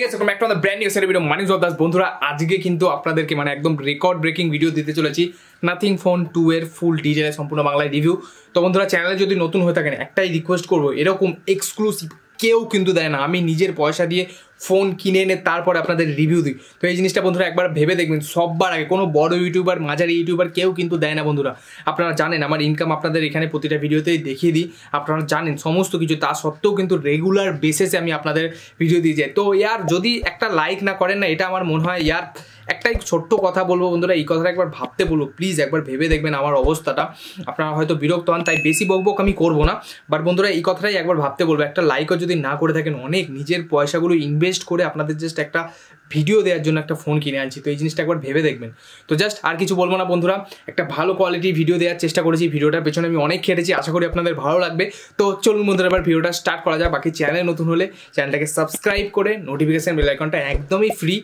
Guys welcome back to the brand new set video Manik job Das বন্ধুরা আজকে কিন্তু আপনাদেরকে মানে একদম রেকর্ড ব্রেকিং ভিডিও দিতে চলেছি নাথিং ফোন 2 এর ফুল ডিটেইলে সম্পূর্ণ বাংলায় রিভিউ। তো বন্ধুরা চ্যানেলে যদি নতুন হয়ে থাকেন একটাই রিকোয়েস্ট করবো, এরকম এক্সক্লুসিভ কেউ কিন্তু দেয় না। আমি নিজের পয়সা দিয়ে ফোন কিনে এনে তারপরে আপনাদের রিভিউ দিই। তো এই জিনিসটা বন্ধুরা একবার ভেবে দেখবেন, সববার আগে কোনো বড় ইউটিউবার মাঝারি ইউটিউবার কেউ কিন্তু দেয় না বন্ধুরা। আপনারা জানেন আমার ইনকাম আপনাদের এখানে প্রতিটা ভিডিওতেই দেখিয়ে দিই, আপনারা জানেন সমস্ত কিছু। তা সত্ত্বেও কিন্তু রেগুলার বেসিসে আমি আপনাদের ভিডিও দিয়ে যাই। তো ইয়ার যদি একটা লাইক না করেন না, এটা আমার মনে হয় ইয়ার একটাই ছোট্ট কথা বলবো বন্ধুরা, এই কথাটা একবার ভাবতে বলবো, প্লিজ একবার ভেবে দেখবেন আমার অবস্থাটা। আপনারা হয়তো বিরক্ত হন তাই বেশি বকবক আমি করবো না, বাট বন্ধুরা এই কথাটাই একবার ভাবতে বলবো। একটা লাইকও যদি না করে থাকেন, অনেক নিজের পয়সাগুলো ইনভেস্ট করে আপনাদের জাস্ট একটা ভিডিও দেওয়ার জন্য একটা ফোন কিনে আনছি, তো এই জিনিসটা একবার ভেবে দেখবেন। তো জাস্ট আর কিছু বলবো না বন্ধুরা, একটা ভালো কোয়ালিটি ভিডিও দেওয়ার চেষ্টা করেছি, ভিডিওটার পেছনে আমি অনেক খেটেছি, আশা করি আপনাদের ভালো লাগবে। তো চলুন বন্ধুরা এবার ভিডিওটা স্টার্ট করা যাক। বাকি চ্যানেলে নতুন হলে চ্যানেলটাকে সাবস্ক্রাইব করে নোটিফিকেশন বেল আইকনটা একদমই ফ্রি,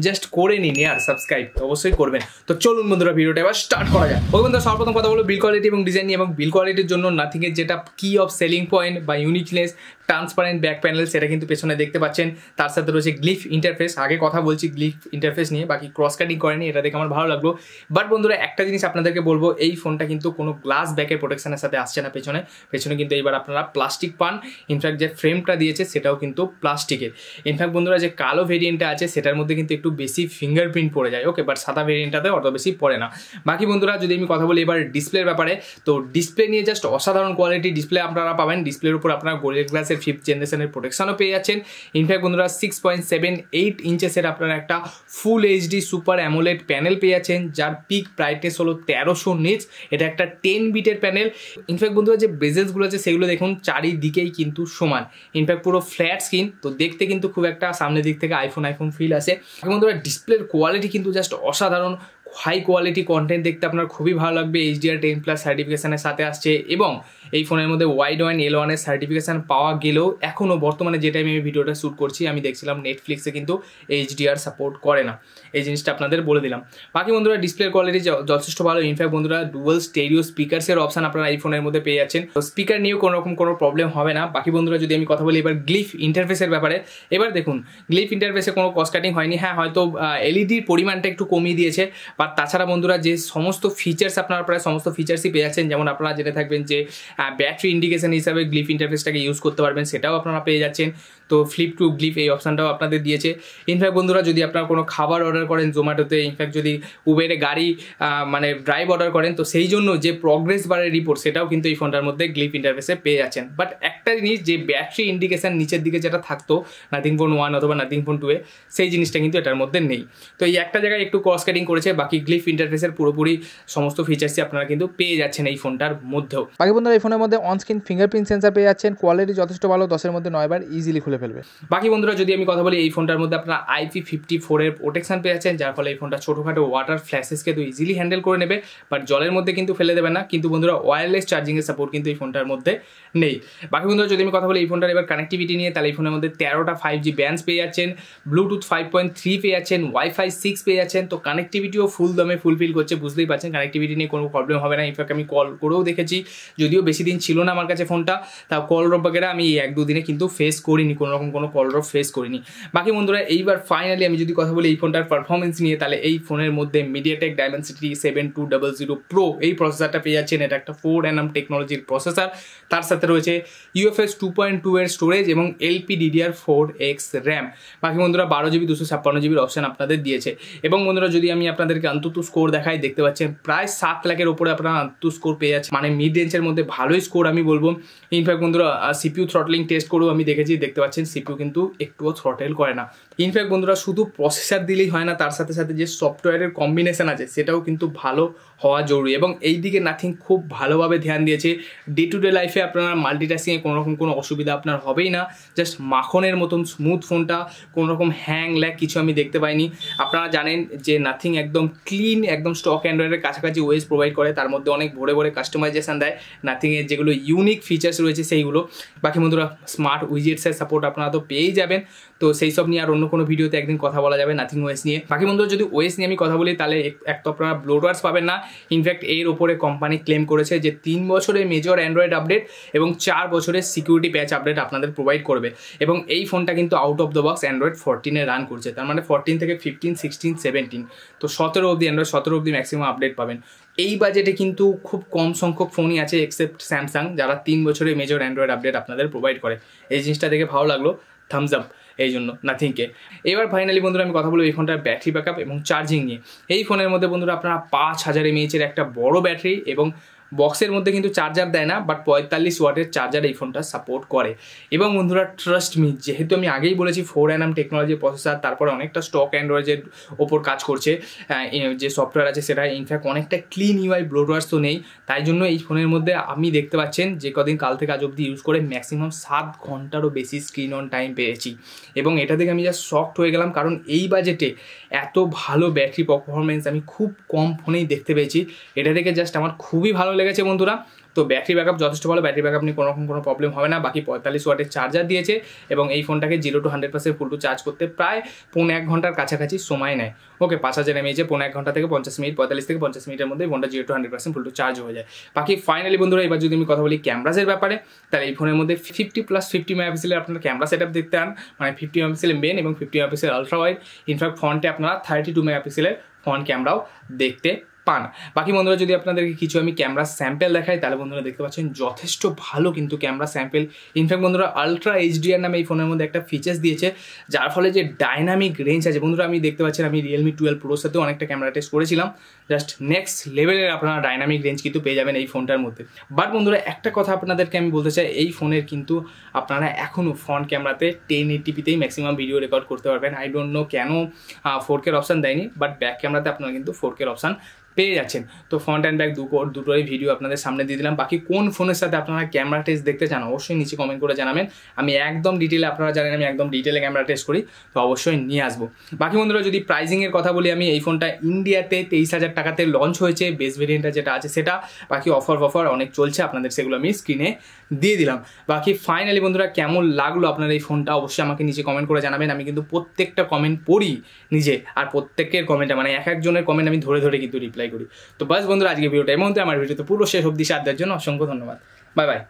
জাস্ট করে নিন আর সাবস্ক্রাইব তো অবশ্যই করবেন। তো চলুন বন্ধুরা ভিডিওটা এবার স্টার্ট করা যাক। ওই বন্ধুরা সর্বপ্রথম কথা বলবো বিল কোয়ালিটি এবং ডিজাইন নিয়ে। এবং বিল কোয়ালিটির জন্য নাথিংয়ের যেটা কি অফ সেলিং পয়েন্ট বা ইউনিকনেস, ট্রান্সপারেন্ট ব্যাক প্যানেল, সেটা কিন্তু পেছনে দেখতে পাচ্ছেন। তার সাথে রয়েছে গ্লিফ ইন্টারফেস। আগে কথা বলছি গ্লিফ ইন্টারফেস নিয়ে, বাকি ক্রস কাটিং করেনি, এটা দেখে আমার ভালো লাগলো। বাট বন্ধুরা একটা জিনিস আপনাদেরকে বলবো, এই ফোনটা কিন্তু কোনো গ্লাস ব্যাকের প্রোটেকশনের সাথে আসছে না। পেছনে কিন্তু এইবার আপনারা প্লাস্টিক পান। ইনফ্যাক্ট যে ফ্রেমটা দিয়েছে সেটাও কিন্তু প্লাস্টিকের। ইনফ্যাক্ট বন্ধুরা যে কালো ভেরিয়েন্টটা আছে সেটার মধ্যে কিন্তু একটু বেশি ফিঙ্গারপ্রিন্ট পড়ে যায়, ওকে, বাট সাদা ভেরিয়েন্টটাতে অত বেশি পড়ে না। বাকি বন্ধুরা যদি আমি কথা বলি এবার ডিসপ্লের ব্যাপারে, তো ডিসপ্লে নিয়ে জাস্ট অসাধারণ কোয়ালিটি ডিসপ্লে আপনারা পাবেন। ডিসপ্লের উপর আপনারা গোরিলা গ্লাসের 5th জেনারেশনের প্রোটেকশনও পেয়ে যাচ্ছেন। ইনফ্যাক্ট বন্ধুরা 6.78 ইঞ্চেসের আপনারা একটা full HD super AMOLED panel পেয়ে যাচ্ছেন, যার পিক ব্রাইটনেস হলো 1300 নিটস। এটা একটা 10 বিটের প্যানেল। ইনফ্যাক্ট বন্ধুরা যে বেজেলসগুলো আছে সেগুলো দেখুন চারিদিকেই কিন্তু সমান, ইনফ্যাক্ট পুরো ফ্ল্যাট স্ক্রিন, তো দেখতে কিন্তু খুব একটা সামনের দিক থেকে আইফোন ফিল আসে। বন্ধুরা ডিসপ্লের কোয়ালিটি কিন্তু জাস্ট অসাধারণ, হাই কোয়ালিটি কন্টেন্ট দেখতে আপনার খুবই ভালো লাগবে। HDR10+ সার্টিফিকেশনের সাথে আসছে এবং এই ফোনের মধ্যে ওয়াইড ওয়ান L1 সার্টিফিকেশান পাওয়া গেলেও এখনও বর্তমানে যে টাইমে আমি ভিডিওটা শ্যুট করছি আমি দেখছিলাম নেটফ্লিক্সে কিন্তু HDR সাপোর্ট করে না, এই জিনিসটা আপনাদের বলে দিলাম। বাকি বন্ধুরা ডিসপ্লের কোয়ালিটি যথেষ্ট ভালো। ইনফ্যাক্ট বন্ধুরা ডুয়াল স্টেরিও স্পিকার্সের অপশান আপনারা এই ফোনের মধ্যে পেয়ে যাচ্ছেন, তো স্পিকার নিয়েও কোনো প্রবলেম হবে না। বাকি বন্ধুরা যদি আমি কথা বলি এবার গ্লিফ ইন্টারফেসের ব্যাপারে, এবার দেখুন গ্লিফ ইন্টারফেসে কোনো কস্ট কাটিং হয়নি। হ্যাঁ হয়তো এলইডির পরিমাণটা একটু কমিয়ে দিয়েছে, বা তাছাড়া বন্ধুরা যে সমস্ত ফিচার্স আপনারা প্রায় সমস্ত ফিচার্সই পেয়ে যাচ্ছেন। যেমন আপনারা জেনে থাকবেন যে ব্যাটারি ইন্ডিকেশন হিসাবে গ্লিফ ইন্টারফেসটাকে ইউজ করতে পারবেন, সেটাও আপনারা পেয়ে যাচ্ছেন। তো ফ্লিপ টু গ্লিফ এই অপশানটাও আপনাদের দিয়েছে। ইনফ্যাক্ট বন্ধুরা যদি আপনারা কোনো খাবার অর্ডার করেন জোম্যাটোতে, ইনফ্যাক্ট যদি উবেরে গাড়ি মানে ড্রাইভ অর্ডার করেন, তো সেই জন্য যে প্রগ্রেস বারের রিপোর্ট সেটাও কিন্তু এই ফোনটার মধ্যে গ্লিফ ইন্টারফেসে পেয়ে যাচ্ছেন। বাট একটা জিনিস, যে ব্যাটারি ইন্ডিকেশন নিচের দিকে যেটা থাকতো নাথিং ফোন 1 অথবা নাথিং ফোন 2 সেই জিনিসটা কিন্তু এটার মধ্যে নেই। তো এই একটা জায়গায় একটু ক্রস কাটিং করেছে, বাকি গ্লিফ ইন্টারফেসের পুরোপুরি সমস্ত ফিচার্সই আপনারা কিন্তু পেয়ে যাচ্ছেন এই ফোনটার মধ্যেও। বাকি বন্ধুরা এই ফোনের মধ্যে অনস্ক্রিন ফিঙ্গারপ্রিন্ট সেন্সার পেয়ে যাচ্ছেন, কোয়ালিটি যথেষ্ট ভালো, 10-এর মধ্যে 9 বার ইজিলি খুলে ফেলবে। বাকি বন্ধুরা যদি আমি কথা বলি এই ফোনটার মধ্যে আপনারা IP54 এর প্রোটেকশন পেয়ে যাচ্ছেন, যার ফলে এই ফোনটা ছোটোখাটো ওয়াটার ফ্ল্যাশেসকে তো ইজিলি হ্যান্ডেল করে নেবে, বাট জলের মধ্যে কিন্তু ফেলে দেবে না। কিন্তু বন্ধুরা ওয়্যারলেস চার্জিংয়ের সাপোর্ট কিন্তু এই ফোনটার মধ্যে নেই। বাকি বন্ধুরা যদি আমি কথা বলি এই ফোনটার এবার কানেক্টিভিটি নিয়ে, তাহলে এই ফোনের মধ্যে 13টা 5G ব্যান্ডস পেয়ে যাচ্ছেন, ব্লুটুথ 5.3 পেয়ে যাচ্ছেন, Wi-Fi 6 পেয়ে যাচ্ছেন। তো কানেক্টিভিটিও ফুল দমে ফুলফিল করছে, বুঝতেই পারছেন কানেক্টিভিটি নিয়ে কোনো প্রবলেম হবে না। ইনফ্যাক্ট আমি কল করেও দেখেছি, যদিও বেশি দিন ছিল না আমার কাছে ফোনটা, তা কল ড্রপ বাগেরা আমি 1-2 দিনে কিন্তু ফেস করিনি, কোনোরকম কোনো কল ড্রপ ফেস করিনি। বাকি বন্ধুরা এইবার ফাইনালি আমি যদি কথা বলি এই ফোনটার পারফরমেন্স নিয়ে, তাহলে এই ফোনের মধ্যে MediaTek Dimensity 7200 Pro এই প্রসেসরটা পেয়ে যাচ্ছেন। এটা একটা 4nm টেকনোলজির প্রসেসর, তার সাথে রয়েছে UFS 2.2 এর স্টোরেজ এবং LPDDR4X র্যাম। বাকি বন্ধুরা 12GB 256GB অপশান আপনাদের দিয়েছে। এবং বন্ধুরা যদি আমি আপনাদেরকে অন্তত স্কোর দেখাই, দেখতে পাচ্ছেন প্রায় 7 লাখের ওপরে আপনারা অন্তত স্কোর পেয়ে যাচ্ছেন, মানে মিড রেঞ্জের মধ্যে ভালোই স্কোর আমি বলবো। ইনফ্যাক্ট বন্ধুরা CPU থ্রটলিং টেস্ট করেও আমি দেখেছি, দেখতে পাচ্ছেন CPU কিন্তু একটুও থ্রটেল করে না। ইনফ্যাক্ট বন্ধুরা শুধু প্রসেসর দিলেই হয় না, তার সাথে সাথে যে সফটওয়্যারের কম্বিনেশন আছে সেটাও কিন্তু ভালো হওয়া জরুরি, এবং এই দিকে নাথিং খুব ভালোভাবে ধ্যান দিয়েছে। ডে টু ডে লাইফে আপনারা মাল্টিটাস্কিংয়ে কোনো অসুবিধা আপনার হবেই না, জাস্ট মাখনের মতন স্মুথ ফোনটা, কোনোরকম হ্যাং ল্যাগ কিছু আমি দেখতে পাইনি। আপনারা জানেন যে নাথিং একদম ক্লিন, একদম স্টক অ্যান্ড্রয়েডের কাছাকাছি ওয়েস প্রোভাইড করে, তার মধ্যে অনেক ভরে কাস্টমাইজেশন দেয় নাথিংয়ের যেগুলো ইউনিক ফিচার্স রয়েছে সেইগুলো। বাকি বন্ধুরা স্মার্ট উইজেটসের সাপোর্ট আপনারা তো পেয়েই যাবেন, তো সেই সব নিয়ে আর অন্য অন্য কোনো ভিডিওতে একদিন কথা বলা যাবে নাথিং ওএস নিয়ে। বাকি বন্ধুরা যদি ওএস নিয়ে আমি কথা বলি তাহলে এক তো আপনারা ব্লোটওয়ার্স পাবেন না, ইনফ্যাক্ট এর ওপরে কোম্পানি ক্লেম করেছে যে 3 বছরের মেজর অ্যান্ড্রয়েড আপডেট এবং 4 বছরের সিকিউরিটি প্যাচ আপডেট আপনাদের প্রোভাইড করবে। এবং এই ফোনটা কিন্তু out of the box Android 14-এ রান করছে, তার মানে 14 থেকে 15, 16, 17 তো 17 অবধি অ্যান্ড্রয়েড 17 অবধি ম্যাক্সিমাম আপডেট পাবেন। এই বাজেটে কিন্তু খুব কম সংখ্যক ফোনই আছে এক্সেপ্ট স্যামসাং যারা 3 বছরের মেজর অ্যান্ড্রয়েড আপডেট আপনাদের প্রোভাইড করে। এই জিনিসটা দেখে ভালো লাগলো, থামস আপ এই জন্য নাথিংকে। এবার ফাইনালি বন্ধুরা আমি কথা বলবো এই ফোনটার ব্যাটারি ব্যাকআপ এবং চার্জিং নিয়ে। এই ফোনের মধ্যে বন্ধুরা আপনারা 5000 mAh-এর একটা বড় ব্যাটারি এবং বক্সের মধ্যে কিন্তু চার্জার দেয় না, বাট 45 ওয়াটের চার্জার এই ফোনটা সাপোর্ট করে। এবং বন্ধুরা ট্রাস্ট মি, যেহেতু আমি আগেই বলেছি 4nm টেকনোলজি প্রসেসর, তারপরে অনেকটা স্টক অ্যান্ড্রয়েডের ওপর কাজ করছে, যে সফটওয়্যার আছে সেটা ইনফ্যাক্ট অনেকটা ক্লিন ইউআই ব্লোটওয়ার্স তো নেই, তাই জন্য এই ফোনের মধ্যে আমি দেখতে পাচ্ছেন যে কদিন কাল থেকে আজ অবধি ইউজ করে ম্যাক্সিমাম 7 ঘন্টারও বেশি স্ক্রিন অন টাইম পেয়েছি। এবং এটা দেখে আমি জাস্ট শকড হয়ে গেলাম, কারণ এই বাজেটে এত ভালো ব্যাটারি পারফরমেন্স আমি খুব কম ফোনেই দেখতে পেয়েছি। এটা দেখে জাস্ট আমার খুবই ভালো লেগেছে বন্ধুরা। তো ব্যাটারি ব্যাকআপ যথেষ্ট ভালো, ব্যাটারি ব্যাকআপ নিয়ে কোনো প্রবলেম হবে না। বাকি 45 ওয়াটের চার্জার দিয়েছে এবং এই ফোনটাকে 0 to 100% ফুল টু চার্জ করতে প্রায় 1.5 ঘন্টার কাছাকাছি সময় নেয়। ওকে, 5000 mAh 1.5 ঘন্টা থেকে 50 মিনিট, 45 থেকে 50 মিনিটের মধ্যে ফোনটা 0 to 100% ফুল টু চার্জ হয়ে যায়। বাকি ফাইনালি বন্ধুরা এবার যদি আমি কথা বলি ক্যামেরাসের ব্যাপারে, তাহলে এই ফোনের মধ্যে 50+50 মেগাপিক্সেলের আপনার ক্যামেরা সেট আপ দেখতে পান, মানে 50 মেগাপিক্সেলের মেন এবং 50 মেগাপিক্সেল আলট্রা ওয়াইড। ইনফ্যাক্ট ফ্রন্টে আপনারা 32 মেগাপিক্সেলের ফ্রন্ট ক্যামেরাও দেখতে পান। বাকি বন্ধুরা যদি আপনাদেরকে কিছু আমি ক্যামেরা স্যাম্পেল দেখাই তাহলে বন্ধুরা দেখতে পাচ্ছেন যথেষ্ট ভালো কিন্তু ক্যামেরা স্যাম্পেল। ইনফ্যাক্ট বন্ধুরা আলট্রা এইচডিআর নামে এই ফোনের মধ্যে একটা ফিচার্স দিয়েছে, যার ফলে যে ডাইনামিক রেঞ্জ আছে বন্ধুরা, আমি দেখতে পাচ্ছেন আমি রিয়েলমি 12 প্রোর সাথেও অনেকটা ক্যামেরা টেস্ট করেছিলাম, জাস্ট নেক্সট লেভেলের আপনারা ডাইনামিক রেঞ্জ কিন্তু পেয়ে যাবেন এই ফোনটার মধ্যে। বাট বন্ধুরা একটা কথা আপনাদেরকে আমি বলতে চাই, এই ফোনের কিন্তু আপনারা এখনও ফ্রন্ট ক্যামেরাতে 1080pতেই ম্যাক্সিমাম ভিডিও রেকর্ড করতে পারবেন। আই ডোন্ট নো কেন 4K অপশান দেয়নি, বাট ব্যাক ক্যামেরাতে আপনারা কিন্তু 4K অপশান পেয়ে যাচ্ছেন। তো ফ্রন্ট অ্যান্ড ব্যাক দুটোই ভিডিও আপনাদের সামনে দিয়ে দিলাম। বাকি কোন ফোনের সাথে আপনারা ক্যামেরা টেস্ট দেখতে চান অবশ্যই নিচে কমেন্ট করে জানাবেন। আমি একদম ডিটেলে, আপনারা জানেন আমি একদম ডিটেলে ক্যামেরা টেস্ট করি, তো অবশ্যই নিয়ে আসবো। বাকি বন্ধুরা যদি প্রাইজিংয়ের কথা বলি, আমি এই ফোনটা ইন্ডিয়াতে 23,000 টাকাতে লঞ্চ হয়েছে, বেস ভেরিয়েন্টটা যেটা আছে সেটা। বাকি অফার অনেক চলছে, আপনাদের সেগুলো আমি স্ক্রিনে দিয়ে দিলাম। বাকি ফাইনালি বন্ধুরা কেমন লাগলো আপনার এই ফোনটা অবশ্যই আমাকে নিচে কমেন্ট করে জানাবেন। আমি কিন্তু প্রত্যেকটা কমেন্ট পড়ি নিজে, আর প্রত্যেকের কমেন্টে মানে এক একজনের কমেন্ট আমি ধরে ধরে কিন্তু রিপ্লাই করি। তো বাস বন্ধুরা আজকে ভিডিওটা এই মুহূর্তে, আমার ভিডিওতে পুরো শেষ অবধি সাথ দেওয়ার জন্য অসংখ্য ধন্যবাদ। Bye bye.